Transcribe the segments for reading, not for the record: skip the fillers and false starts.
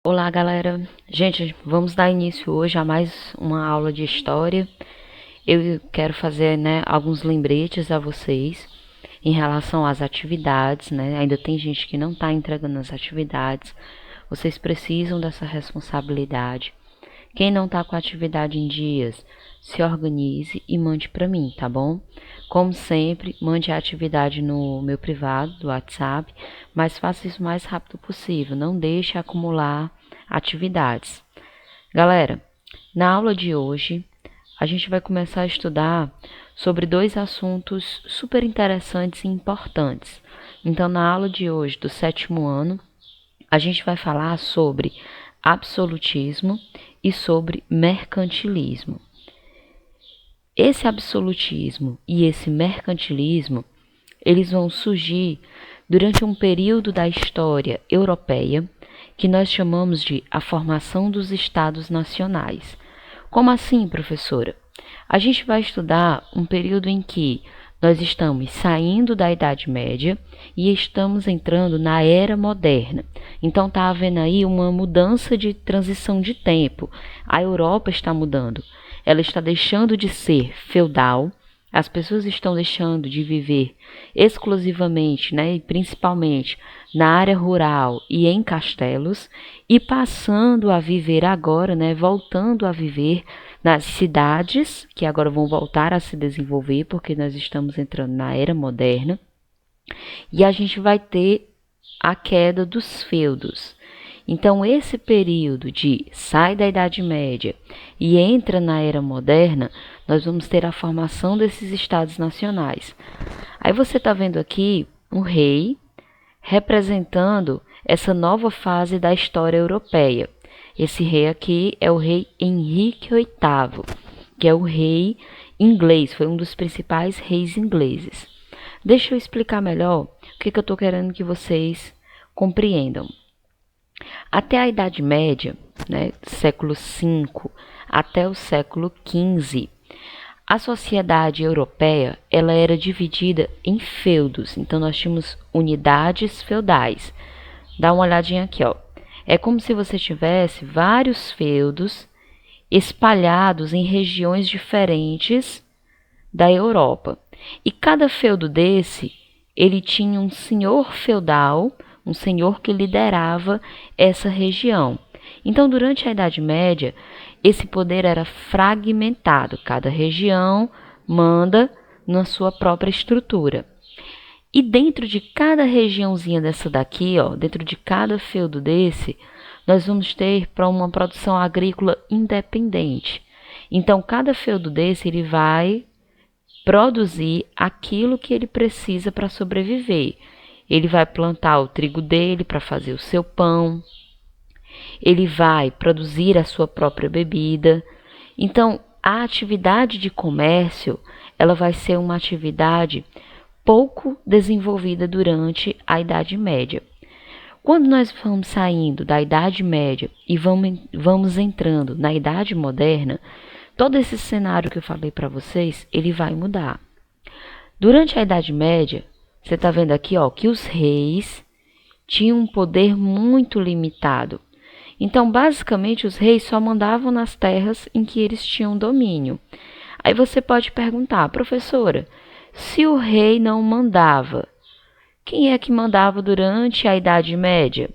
Olá, galera. Gente, vamos dar início hoje a mais uma aula de história. Eu quero fazer, alguns lembretes a vocês em relação às atividades, né? Ainda tem gente que não está entregando as atividades. Vocês precisam dessa responsabilidade. Quem não está com a atividade em dias, se organize e mande para mim, tá bom? Como sempre, mande a atividade no meu privado do WhatsApp, mas faça isso o mais rápido possível. Não deixe acumular atividades. Galera, na aula de hoje, a gente vai começar a estudar sobre dois assuntos super interessantes e importantes. Então, na aula de hoje, do 7º ano, a gente vai falar sobre absolutismo e sobre mercantilismo. Esse absolutismo e esse mercantilismo, eles vão surgir durante um período da história europeia que nós chamamos de a formação dos Estados Nacionais. Como assim, professora? A gente vai estudar um período em que nós estamos saindo da Idade Média e estamos entrando na Era Moderna. Então está havendo aí uma mudança de transição de tempo. A Europa está mudando. Ela está deixando de ser feudal. As pessoas estão deixando de viver exclusivamente, e principalmente na área rural e em castelos, e passando a viver agora, voltando a viver nas cidades, que agora vão voltar a se desenvolver, porque nós estamos entrando na era moderna, e a gente vai ter a queda dos feudos. Então, esse período de sai da Idade Média e entra na Era Moderna, nós vamos ter a formação desses estados nacionais. Aí você está vendo aqui um rei representando essa nova fase da história europeia. Esse rei aqui é o rei Henrique VIII, que é o rei inglês, foi um dos principais reis ingleses. Deixa eu explicar melhor o que eu estou querendo que vocês compreendam. Até a Idade Média, século V até o século XV, a sociedade europeia ela era dividida em feudos. Então, nós tínhamos unidades feudais. Dá uma olhadinha aqui, ó. É como se você tivesse vários feudos espalhados em regiões diferentes da Europa. E cada feudo desse, ele tinha um senhor feudal, um senhor que liderava essa região. Então, durante a Idade Média, esse poder era fragmentado. Cada região manda na sua própria estrutura. E dentro de cada regiãozinha dessa daqui, ó, dentro de cada feudo desse, nós vamos ter para uma produção agrícola independente. Então, cada feudo desse, ele vai produzir aquilo que ele precisa para sobreviver. Ele vai plantar o trigo dele para fazer o seu pão. Ele vai produzir a sua própria bebida. Então, a atividade de comércio, ela vai ser uma atividade pouco desenvolvida durante a Idade Média. Quando nós vamos saindo da Idade Média e vamos entrando na Idade Moderna, todo esse cenário que eu falei para vocês, ele vai mudar. Durante a Idade Média, você está vendo aqui, ó, que os reis tinham um poder muito limitado. Então, basicamente, os reis só mandavam nas terras em que eles tinham domínio. Aí você pode perguntar, professora, se o rei não mandava, quem é que mandava durante a Idade Média?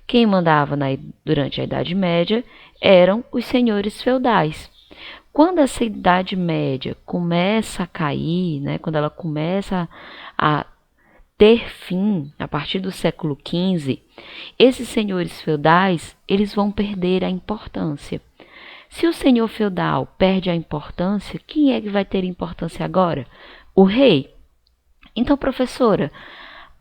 Quem mandava durante a Idade Média eram os senhores feudais. Quando essa Idade Média começa a cair, quando ela começa a ter fim, a partir do século XV, esses senhores feudais eles vão perder a importância. Se o senhor feudal perde a importância, quem é que vai ter importância agora? O rei. Então, professora,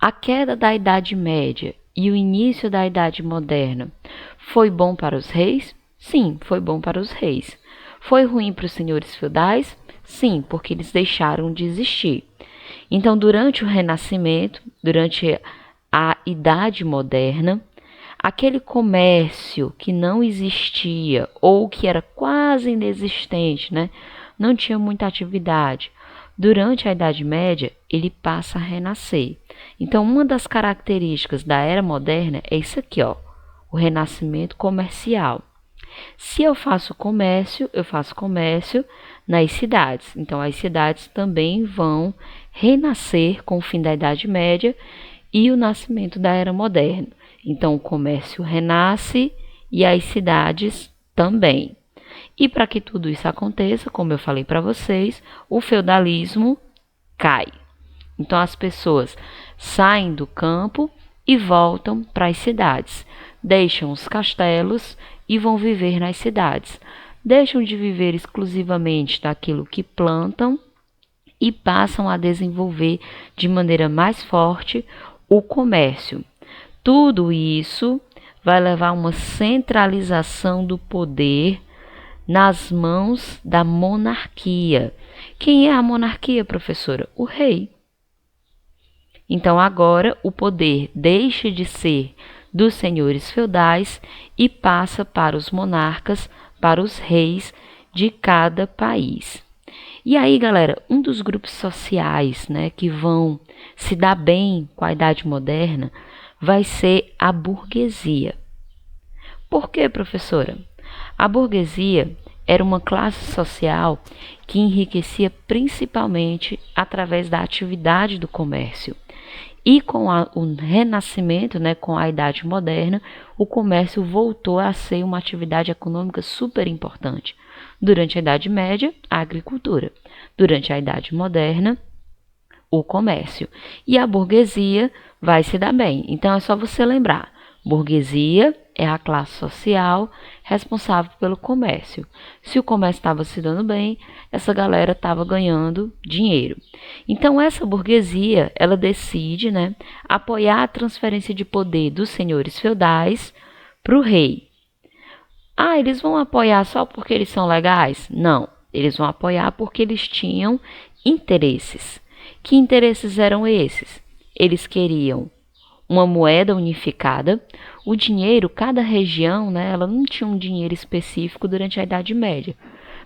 a queda da Idade Média e o início da Idade Moderna foi bom para os reis? Sim, foi bom para os reis. Foi ruim para os senhores feudais? Sim, porque eles deixaram de existir. Então, durante o Renascimento, durante a Idade Moderna, aquele comércio que não existia ou que era quase inexistente, não tinha muita atividade, durante a Idade Média, ele passa a renascer. Então, uma das características da Era Moderna é isso aqui, ó, o renascimento comercial. Se eu faço comércio nas cidades. Então, as cidades também vão renascer com o fim da Idade Média e o nascimento da Era Moderna. Então, o comércio renasce e as cidades também. E para que tudo isso aconteça, como eu falei para vocês, o feudalismo cai. Então, as pessoas saem do campo e voltam para as cidades, deixam os castelos e vão viver nas cidades. Deixam de viver exclusivamente daquilo que plantam e passam a desenvolver de maneira mais forte o comércio. Tudo isso vai levar a uma centralização do poder nas mãos da monarquia. Quem é a monarquia, professora? O rei. Então agora o poder deixa de ser dos senhores feudais e passa para os monarcas, para os reis de cada país. E aí, galera, um dos grupos sociais, né, que vão se dar bem com a Idade Moderna vai ser a burguesia. Por quê, professora? A burguesia era uma classe social que enriquecia principalmente através da atividade do comércio. E com o renascimento, né, com a Idade Moderna, o comércio voltou a ser uma atividade econômica super importante. Durante a Idade Média, a agricultura. Durante a Idade Moderna, o comércio. E a burguesia vai se dar bem. Então, é só você lembrar. Burguesia é a classe social responsável pelo comércio. Se o comércio estava se dando bem, essa galera estava ganhando dinheiro. Então, essa burguesia, ela decide, né, apoiar a transferência de poder dos senhores feudais para o rei. Ah, eles vão apoiar só porque eles são legais? Não, eles vão apoiar porque eles tinham interesses. Que interesses eram esses? Eles queriam uma moeda unificada, o dinheiro, cada região, né, ela não tinha um dinheiro específico durante a Idade Média.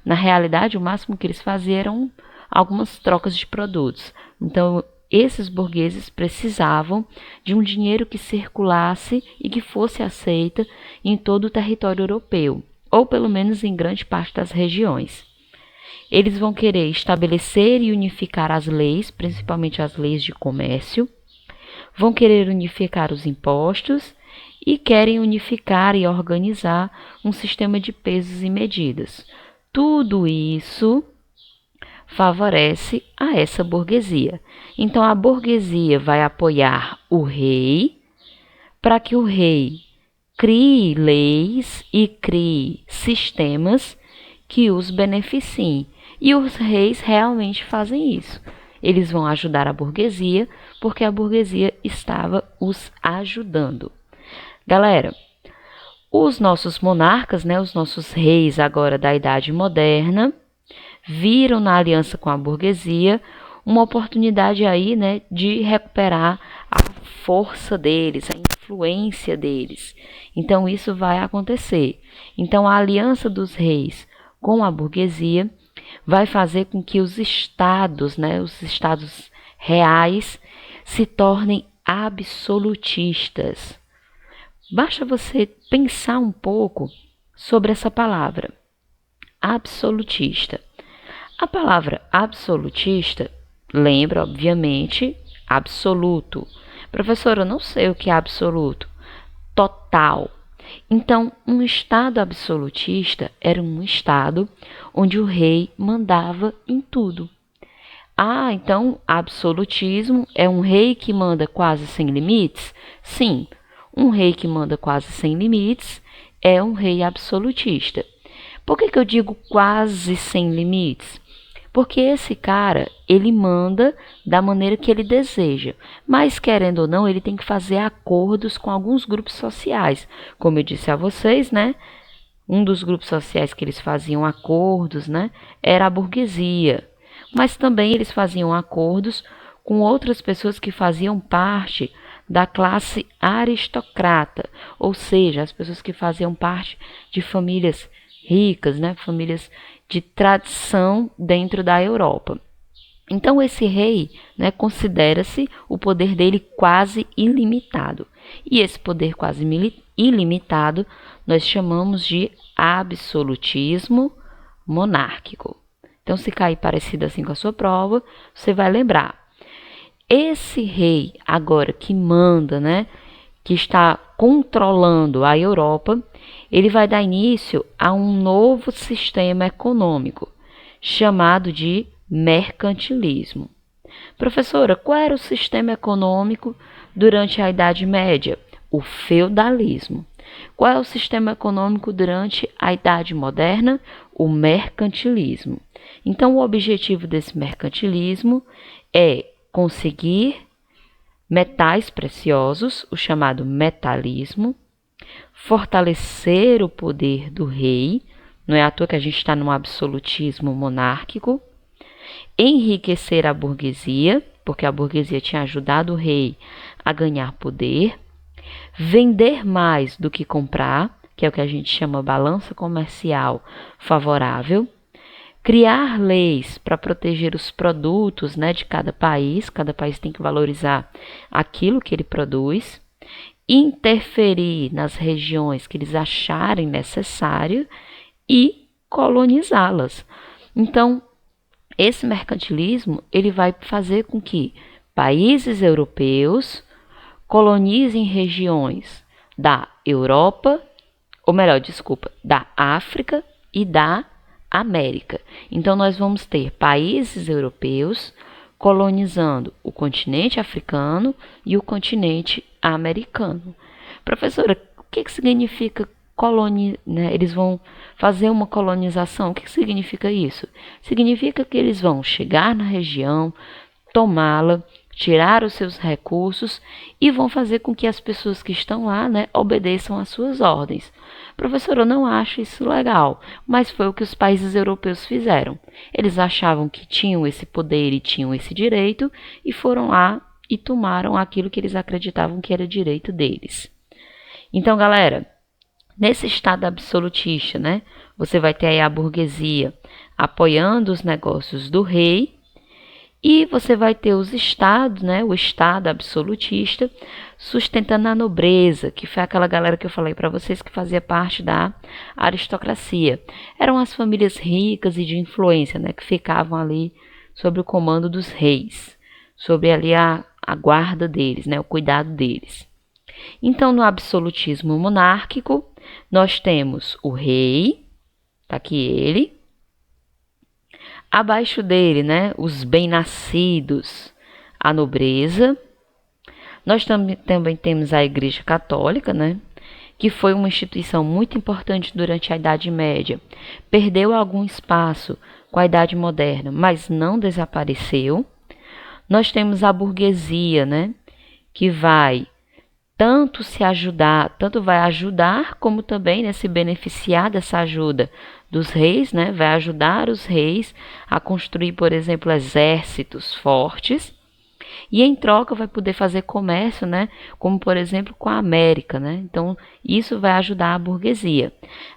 Na realidade, o máximo que eles faziam eram algumas trocas de produtos. Então, esses burgueses precisavam de um dinheiro que circulasse e que fosse aceito em todo o território europeu, ou pelo menos em grande parte das regiões. Eles vão querer estabelecer e unificar as leis, principalmente as leis de comércio, vão querer unificar os impostos e querem unificar e organizar um sistema de pesos e medidas. Tudo isso favorece a essa burguesia. Então, a burguesia vai apoiar o rei para que o rei crie leis e crie sistemas que os beneficiem. E os reis realmente fazem isso. Eles vão ajudar a burguesia porque a burguesia estava os ajudando. Galera, os nossos monarcas, né, os nossos reis agora da Idade Moderna, viram na aliança com a burguesia uma oportunidade aí, né, de recuperar a força deles, a influência deles. Então isso vai acontecer. Então a aliança dos reis com a burguesia vai fazer com que os estados, né, os estados reais, se tornem absolutistas. Basta você pensar um pouco sobre essa palavra, absolutista. A palavra absolutista lembra, obviamente, absoluto. Professora, eu não sei o que é absoluto. Total. Então, um estado absolutista era um estado onde o rei mandava em tudo. Ah, então absolutismo é um rei que manda quase sem limites? Sim, um rei que manda quase sem limites é um rei absolutista. Por que eu digo quase sem limites? Porque esse cara, ele manda da maneira que ele deseja. Mas, querendo ou não, ele tem que fazer acordos com alguns grupos sociais. Como eu disse a vocês, né? Um dos grupos sociais que eles faziam acordos, né, era a burguesia. Mas também eles faziam acordos com outras pessoas que faziam parte da classe aristocrata. Ou seja, as pessoas que faziam parte de famílias ricas, né, famílias de tradição dentro da Europa. Então esse rei, né, considera-se o poder dele quase ilimitado. E esse poder quase ilimitado nós chamamos de absolutismo monárquico. Então, se cair parecido assim com a sua prova, você vai lembrar. Esse rei agora que manda, né, que está controlando a Europa, ele vai dar início a um novo sistema econômico, chamado de mercantilismo. Professora, qual era o sistema econômico durante a Idade Média? O feudalismo. Qual é o sistema econômico durante a Idade Moderna? O mercantilismo. Então, o objetivo desse mercantilismo é conseguir metais preciosos, o chamado metalismo, fortalecer o poder do rei, não é à toa que a gente está num absolutismo monárquico, enriquecer a burguesia, porque a burguesia tinha ajudado o rei a ganhar poder, vender mais do que comprar, que é o que a gente chama balança comercial favorável, criar leis para proteger os produtos, né, de cada país tem que valorizar aquilo que ele produz, interferir nas regiões que eles acharem necessário e colonizá-las. Então, esse mercantilismo ele vai fazer com que países europeus colonizem regiões da Europa, ou melhor, desculpa, da África e da América. Então, nós vamos ter países europeus colonizando o continente africano e o continente americano. Professora, o que significa né? Eles vão fazer uma colonização. O que significa isso? Significa que eles vão chegar na região, tomá-la, tirar os seus recursos e vão fazer com que as pessoas que estão lá, né, obedeçam às suas ordens. Professor, eu não acho isso legal, mas foi o que os países europeus fizeram. Eles achavam que tinham esse poder e tinham esse direito e foram lá e tomaram aquilo que eles acreditavam que era direito deles. Então, galera, nesse estado absolutista, né, você vai ter aí a burguesia apoiando os negócios do rei e você vai ter os estados, né, o estado absolutista, sustentando a nobreza, que foi aquela galera que eu falei para vocês que fazia parte da aristocracia. Eram as famílias ricas e de influência, né, que ficavam ali sob o comando dos reis, sobre ali a guarda deles, né, o cuidado deles. Então, no absolutismo monárquico, nós temos o rei, tá aqui ele, abaixo dele, né, os bem-nascidos, a nobreza. Nós também temos a Igreja Católica, né, que foi uma instituição muito importante durante a Idade Média. Perdeu algum espaço com a Idade Moderna, mas não desapareceu. Nós temos a burguesia, né, que vai tanto vai ajudar, como também, né, se beneficiar dessa ajuda dos reis, né, vai ajudar os reis a construir, por exemplo, exércitos fortes, e em troca vai poder fazer comércio, né, como por exemplo com a América, né, então isso vai ajudar a burguesia.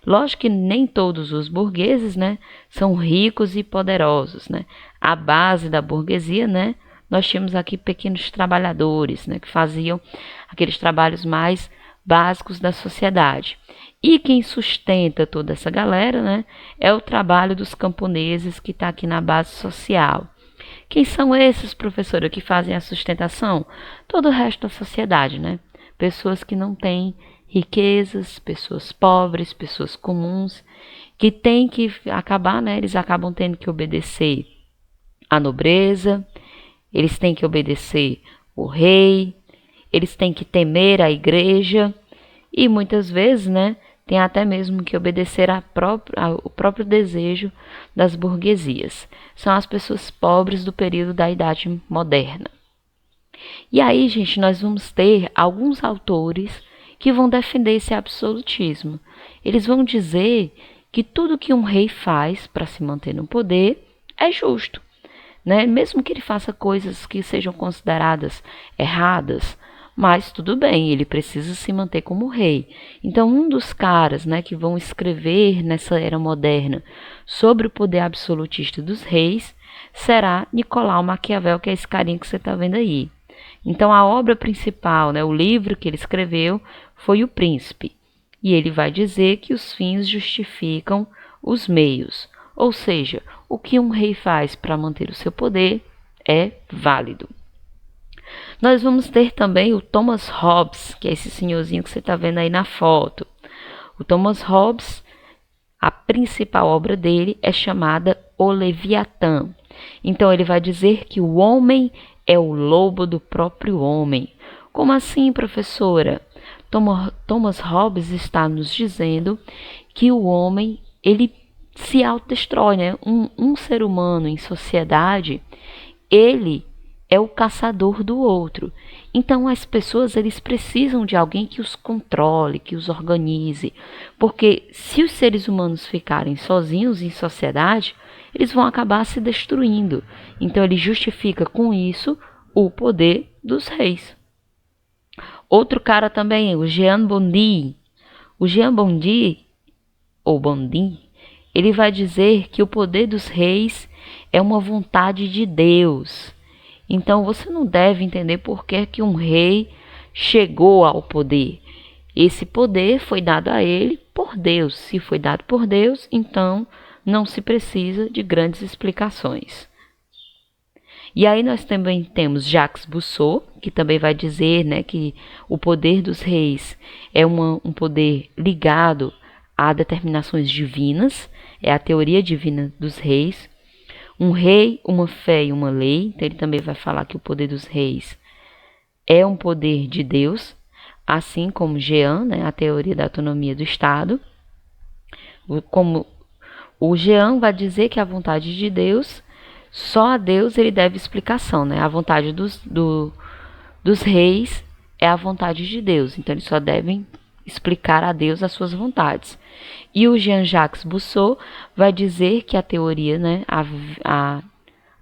Lógico que nem todos os burgueses, né, são ricos e poderosos, né, a base da burguesia, né, nós tínhamos aqui pequenos trabalhadores, né, que faziam aqueles trabalhos mais básicos da sociedade. E quem sustenta toda essa galera, né, é o trabalho dos camponeses que está aqui na base social. Quem são esses, professora, que fazem a sustentação? Todo o resto da sociedade, né? Pessoas que não têm riquezas, pessoas pobres, pessoas comuns, que têm que acabar, né? Eles acabam tendo que obedecer à nobreza, eles têm que obedecer o rei, eles têm que temer a igreja e muitas vezes, né, tem até mesmo que obedecer ao próprio desejo das burguesias. São as pessoas pobres do período da Idade Moderna. E aí, gente, nós vamos ter alguns autores que vão defender esse absolutismo. Eles vão dizer que tudo que um rei faz para se manter no poder é justo, né? Mesmo que ele faça coisas que sejam consideradas erradas, mas tudo bem, ele precisa se manter como rei. Então, um dos caras, né, que vão escrever nessa era moderna sobre o poder absolutista dos reis será Nicolau Maquiavel, que é esse carinha que você está vendo aí, Então, a obra principal, né, o livro que ele escreveu, foi O Príncipe. E ele vai dizer que os fins justificam os meios. Ou seja, o que um rei faz para manter o seu poder é válido. Nós vamos ter também o Thomas Hobbes, que é esse senhorzinho que você está vendo aí na foto. O Thomas Hobbes, a principal obra dele é chamada O Leviatã. Então ele vai dizer que o homem é o lobo do próprio homem. Como assim, professora? Thomas Hobbes está nos dizendo que o homem, ele se autodestrói, né? Um ser humano em sociedade, ele é o caçador do outro. Então as pessoas, eles precisam de alguém que os controle, que os organize, porque se os seres humanos ficarem sozinhos em sociedade, eles vão acabar se destruindo. Então ele justifica com isso o poder dos reis. Outro cara também, o Jean Bondy. O Jean Bondy, ou Bondy, ele vai dizer que o poder dos reis é uma vontade de Deus. Então você não deve entender por que um rei chegou ao poder. Esse poder foi dado a ele por Deus. Se foi dado por Deus, então não se precisa de grandes explicações. E aí nós também temos Jacques Rousseau, que também vai dizer, né, que o poder dos reis é um poder ligado a determinações divinas, é a teoria divina dos reis. Um rei, uma fé e uma lei. Então ele também vai falar que o poder dos reis é um poder de Deus, assim como Jean, né, a teoria da autonomia do Estado. Como o Jean vai dizer que a vontade de Deus, só a Deus ele deve explicação, né? A vontade dos reis é a vontade de Deus, então eles só devem explicar a Deus as suas vontades. E o Jean-Jacques Rousseau vai dizer que a teoria, né, a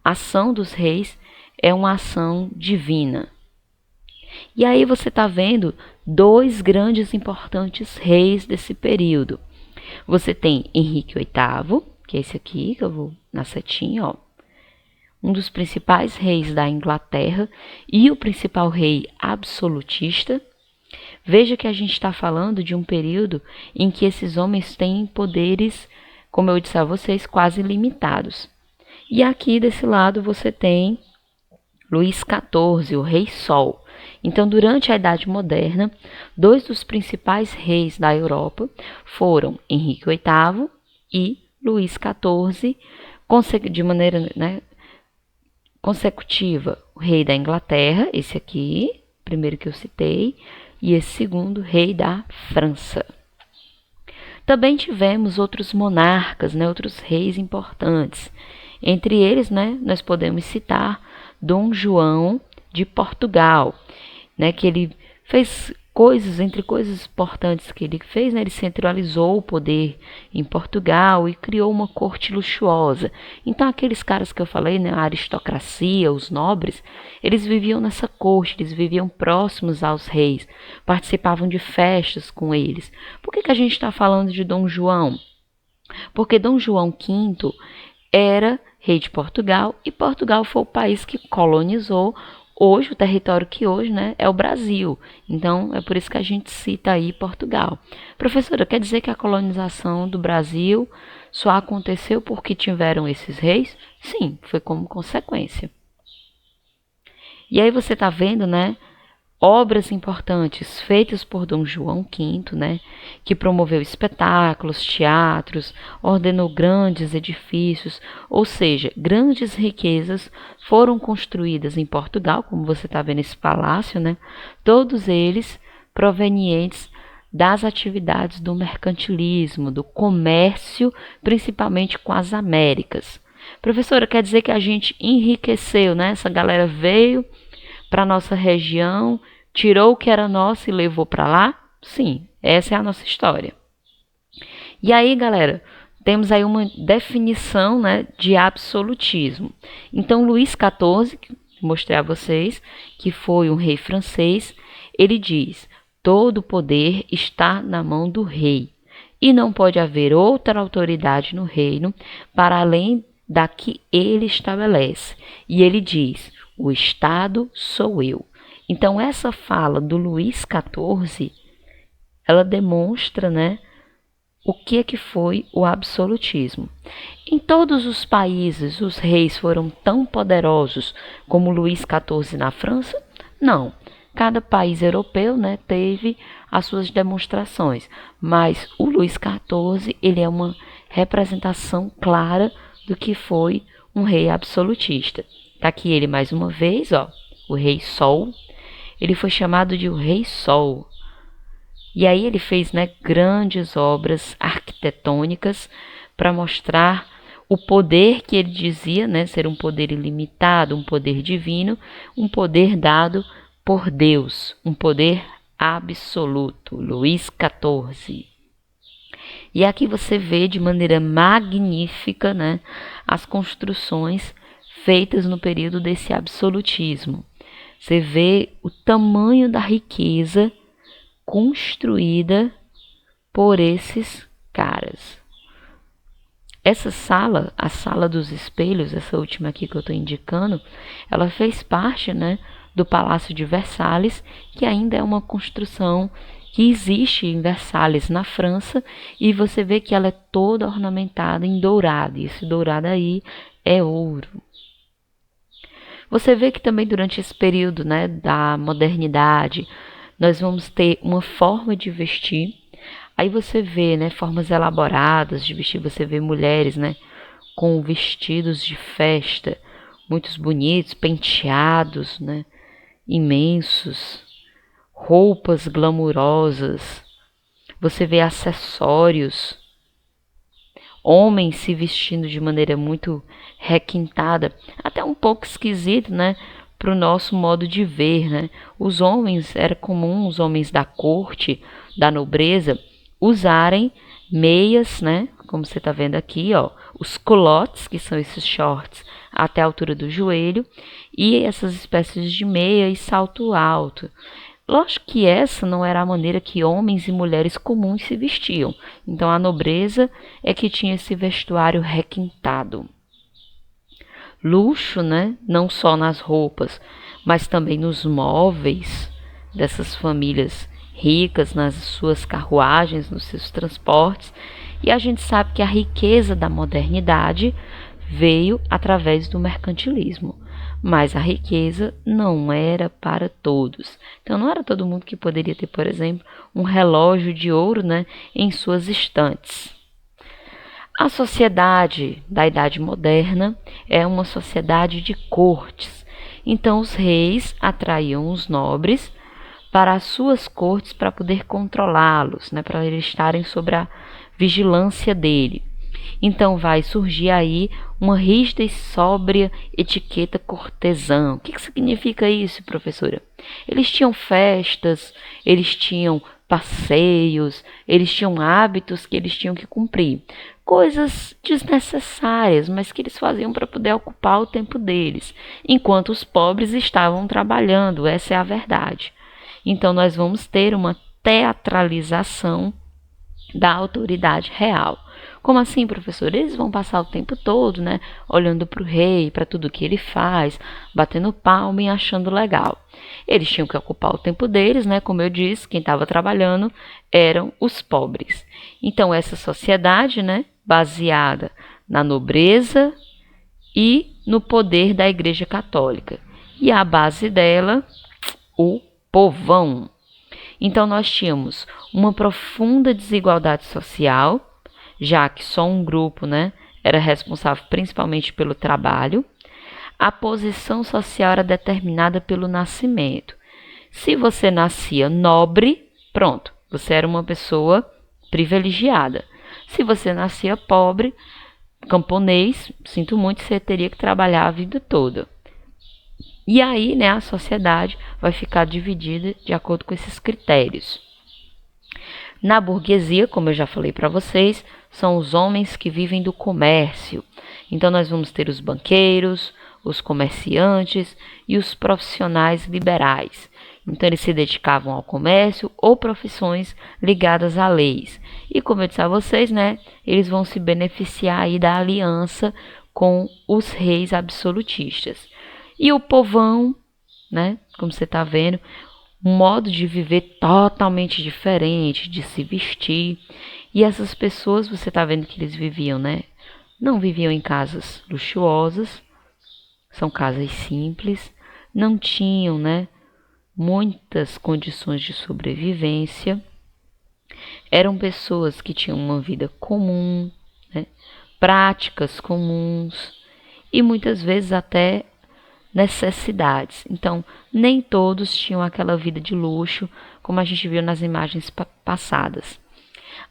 ação dos reis é uma ação divina. E aí você está vendo dois grandes e importantes reis desse período. Você tem Henrique VIII, que é esse aqui, que eu vou na setinha, ó. Um dos principais reis da Inglaterra e o principal rei absolutista. Veja que a gente está falando de um período em que esses homens têm poderes, como eu disse a vocês, quase limitados. E aqui desse lado você tem Luís XIV, o Rei Sol. Então, durante a Idade Moderna, dois dos principais reis da Europa foram Henrique VIII e Luís XIV, de maneira, né, consecutiva, o rei da Inglaterra, esse aqui, primeiro que eu citei, e esse segundo, rei da França. Também tivemos outros monarcas, né, outros reis importantes. Entre eles, né, nós podemos citar Dom João de Portugal, né, que ele fez coisas, entre coisas importantes que ele fez, né, ele centralizou o poder em Portugal e criou uma corte luxuosa. Então aqueles caras que eu falei, né, a aristocracia, os nobres, eles viviam nessa corte, eles viviam próximos aos reis, participavam de festas com eles. Por que a gente está falando de Dom João? Porque Dom João V era rei de Portugal e Portugal foi o país que colonizou hoje, o território que hoje, né, é o Brasil. Então, é por isso que a gente cita aí Portugal. Professora, quer dizer que a colonização do Brasil só aconteceu porque tiveram esses reis? Sim, foi como consequência. E aí você está vendo, né, obras importantes feitas por Dom João V, né, que promoveu espetáculos, teatros, ordenou grandes edifícios, ou seja, grandes riquezas foram construídas em Portugal, como você está vendo esse palácio, né, todos eles provenientes das atividades do mercantilismo, do comércio, principalmente com as Américas. Professora, quer dizer que a gente enriqueceu, né? Essa galera veio para nossa região, tirou o que era nosso e levou para lá? Sim, essa é a nossa história. E aí, galera, temos aí uma definição, né, de absolutismo. Então, Luís XIV, que mostrei a vocês, que foi um rei francês, ele diz: todo o poder está na mão do rei, e não pode haver outra autoridade no reino para além da que ele estabelece. E ele diz: o Estado sou eu. Então essa fala do Luís XIV, ela demonstra, né, o que foi o absolutismo. Em todos os países, os reis foram tão poderosos como Luís XIV na França? Não. Cada país europeu, né, teve as suas demonstrações, mas o Luís XIV ele é uma representação clara do que foi um rei absolutista. Está aqui ele mais uma vez, ó, o Rei Sol. Ele foi chamado de o Rei Sol. E aí ele fez, né, grandes obras arquitetônicas para mostrar o poder que ele dizia, né, ser um poder ilimitado, um poder divino, um poder dado por Deus, um poder absoluto. Luís XIV. E aqui você vê de maneira magnífica, né, as construções feitas no período desse absolutismo. Você vê o tamanho da riqueza construída por esses caras. Essa sala, a Sala dos Espelhos, essa última aqui que eu estou indicando, ela fez parte, né, do Palácio de Versalhes, que ainda é uma construção que existe em Versalhes, na França, e você vê que ela é toda ornamentada em dourado, e esse dourado aí é ouro. Você vê que também durante esse período, né, da modernidade, nós vamos ter uma forma de vestir. Aí você vê, né, formas elaboradas de vestir. Você vê mulheres, né, com vestidos de festa, muitos bonitos, penteados, né, imensos, roupas glamourosas. Você vê acessórios, homens se vestindo de maneira muito requintada, até um pouco esquisito, né? Para o nosso modo de ver, né? Os homens, era comum os homens da corte, da nobreza, usarem meias, né? Como você está vendo aqui, ó, os culottes, que são esses shorts até a altura do joelho, e essas espécies de meia e salto alto. Lógico que essa não era a maneira que homens e mulheres comuns se vestiam. Então a nobreza é que tinha esse vestuário requintado. Luxo, né? Não só nas roupas, mas também nos móveis dessas famílias ricas, nas suas carruagens, nos seus transportes. E a gente sabe que a riqueza da modernidade veio através do mercantilismo, mas a riqueza não era para todos. Então não era todo mundo que poderia ter, por exemplo, um relógio de ouro, né, em suas estantes. A sociedade da Idade Moderna é uma sociedade de cortes. Então os reis atraíam os nobres para as suas cortes para poder controlá-los, né, para eles estarem sob a vigilância dele. Então vai surgir aí uma rígida e sóbria etiqueta cortesã. O que significa isso, professora? Eles tinham festas, eles tinham passeios, eles tinham hábitos que eles tinham que cumprir. Coisas desnecessárias, mas que eles faziam para poder ocupar o tempo deles, enquanto os pobres estavam trabalhando, essa é a verdade. Então nós vamos ter uma teatralização da autoridade real. Como assim, professor? Eles vão passar o tempo todo, né, olhando para o rei, para tudo que ele faz, batendo palma e achando legal. Eles tinham que ocupar o tempo deles, né, como eu disse, quem estava trabalhando eram os pobres. Então, essa sociedade, né, baseada na nobreza e no poder da Igreja Católica. E a base dela, o povão. Então, nós tínhamos uma profunda desigualdade social, já que só um grupo, né, era responsável principalmente pelo trabalho. A posição social era determinada pelo nascimento. Se você nascia nobre, pronto, você era uma pessoa privilegiada. Se você nascia pobre, camponês, sinto muito, você teria que trabalhar a vida toda. E aí, né, a sociedade vai ficar dividida de acordo com esses critérios. Na burguesia, como eu já falei para vocês, são os homens que vivem do comércio. Então, nós vamos ter os banqueiros, os comerciantes e os profissionais liberais. Então, eles se dedicavam ao comércio ou profissões ligadas a leis. E, como eu disse a vocês, né, eles vão se beneficiar aí da aliança com os reis absolutistas. E o povão né? Como você está vendo, um modo de viver totalmente diferente, de se vestir. E essas pessoas, você está vendo que eles viviam, né? Não viviam em casas luxuosas, são casas simples, não tinham, né, muitas condições de sobrevivência. Eram pessoas que tinham uma vida comum, né, práticas comuns e muitas vezes até necessidades. Então, nem todos tinham aquela vida de luxo como a gente viu nas imagens passadas.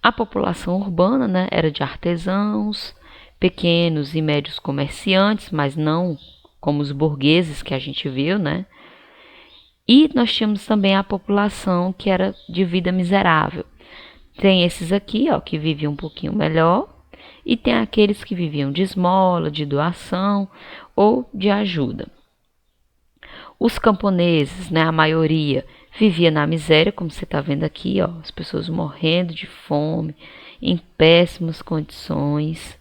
A população urbana, né, era de artesãos, pequenos e médios comerciantes, mas não como os burgueses que a gente viu, né? E nós tínhamos também a população que era de vida miserável. Tem esses aqui, ó, que viviam um pouquinho melhor, e tem aqueles que viviam de esmola, de doação ou de ajuda. Os camponeses, né, a maioria, vivia na miséria, como você está vendo aqui, ó, as pessoas morrendo de fome, em péssimas condições.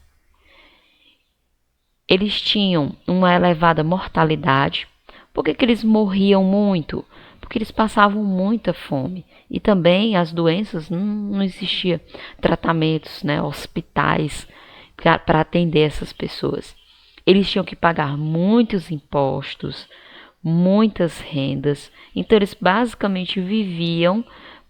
Eles tinham uma elevada mortalidade. Por que eles morriam muito? Porque eles passavam muita fome. E também as doenças, não existia tratamentos, né, hospitais para atender essas pessoas. Eles tinham que pagar muitos impostos, muitas rendas. Então eles basicamente viviam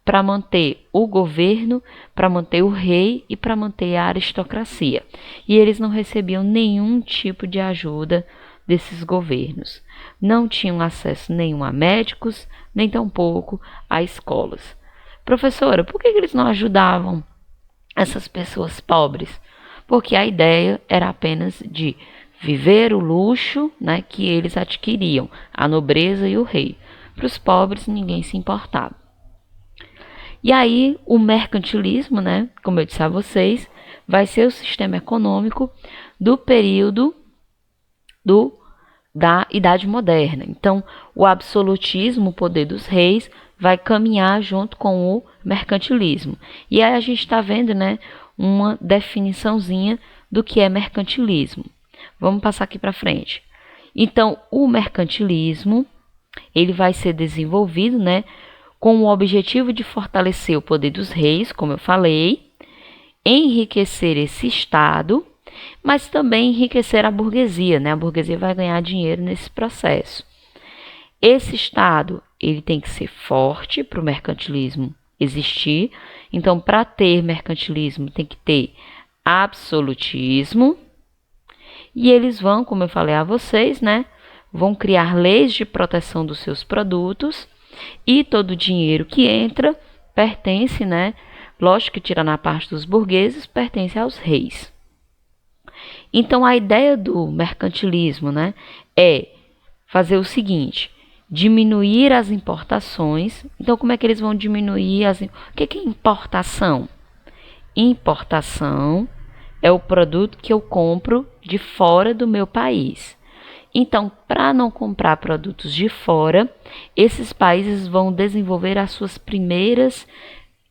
para manter o governo, para manter o rei e para manter a aristocracia. E eles não recebiam nenhum tipo de ajuda desses governos. Não tinham acesso nenhum a médicos, nem tampouco a escolas. Professora, por que eles não ajudavam essas pessoas pobres? Porque a ideia era apenas de viver o luxo, né, que eles adquiriam, a nobreza e o rei. Para os pobres ninguém se importava. E aí o mercantilismo, né, como eu disse a vocês, vai ser o sistema econômico do período da Idade Moderna. Então, o absolutismo, o poder dos reis, vai caminhar junto com o mercantilismo. E aí a gente está vendo, né, uma definiçãozinha do que é mercantilismo. Vamos passar aqui para frente. Então, o mercantilismo, ele vai ser desenvolvido, né, com o objetivo de fortalecer o poder dos reis, como eu falei, enriquecer esse Estado, mas também enriquecer a burguesia, né? A burguesia vai ganhar dinheiro nesse processo. Esse Estado, ele tem que ser forte para o mercantilismo existir. Então, para ter mercantilismo, tem que ter absolutismo. E eles vão, como eu falei a vocês, né? Vão criar leis de proteção dos seus produtos. E todo o dinheiro que entra pertence, né? Lógico que tirando a parte dos burgueses, pertence aos reis. Então a ideia do mercantilismo, né, é fazer o seguinte: diminuir as importações. Então como é que eles vão diminuir as... O que é importação? Importação é o produto que eu compro de fora do meu país. Então, para não comprar produtos de fora, esses países vão desenvolver as suas primeiras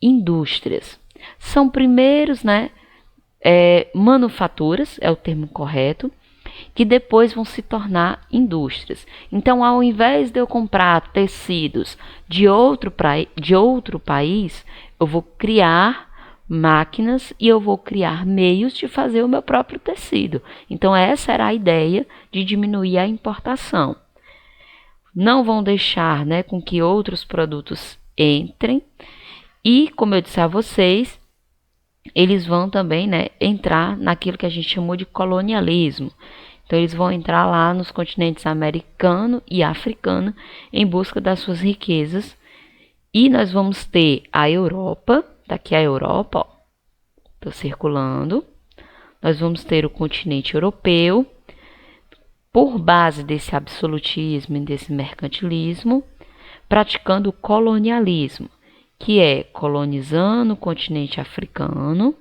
indústrias. São primeiros, né, manufaturas, é o termo correto, que depois vão se tornar indústrias. Então, ao invés de eu comprar tecidos de outro país, eu vou criar máquinas e eu vou criar meios de fazer o meu próprio tecido. Então, essa era a ideia de diminuir a importação. Não vão deixar, né, com que outros produtos entrem. E, como eu disse a vocês, eles vão também, né, entrar naquilo que a gente chamou de colonialismo. Então, eles vão entrar lá nos continentes americano e africano em busca das suas riquezas. E nós vamos ter a Europa, daqui a Europa, estou circulando. Nós vamos ter o continente europeu, por base desse absolutismo e desse mercantilismo, praticando o colonialismo, que é colonizando o continente africano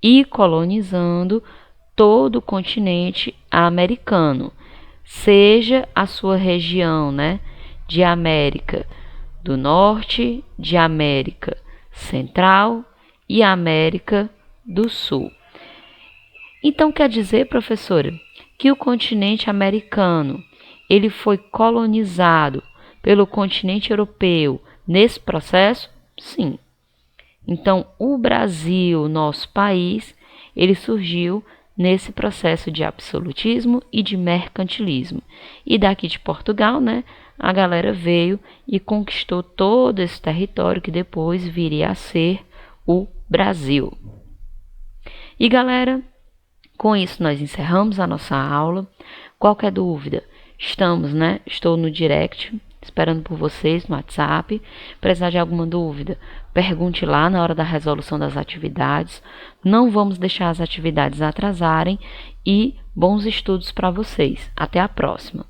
e colonizando todo o continente americano, seja a sua região, né, de América do Norte, de América Central e América do Sul. Então quer dizer, professora, que o continente americano ele foi colonizado pelo continente europeu nesse processo? Sim. Então, o Brasil, nosso país, ele surgiu nesse processo de absolutismo e de mercantilismo. E daqui de Portugal, né, a galera veio e conquistou todo esse território que depois viria a ser o Brasil. E galera, com isso nós encerramos a nossa aula. Qualquer dúvida, estou no direct, esperando por vocês no WhatsApp. Precisar de alguma dúvida, pergunte lá na hora da resolução das atividades. Não vamos deixar as atividades atrasarem e bons estudos para vocês. Até a próxima!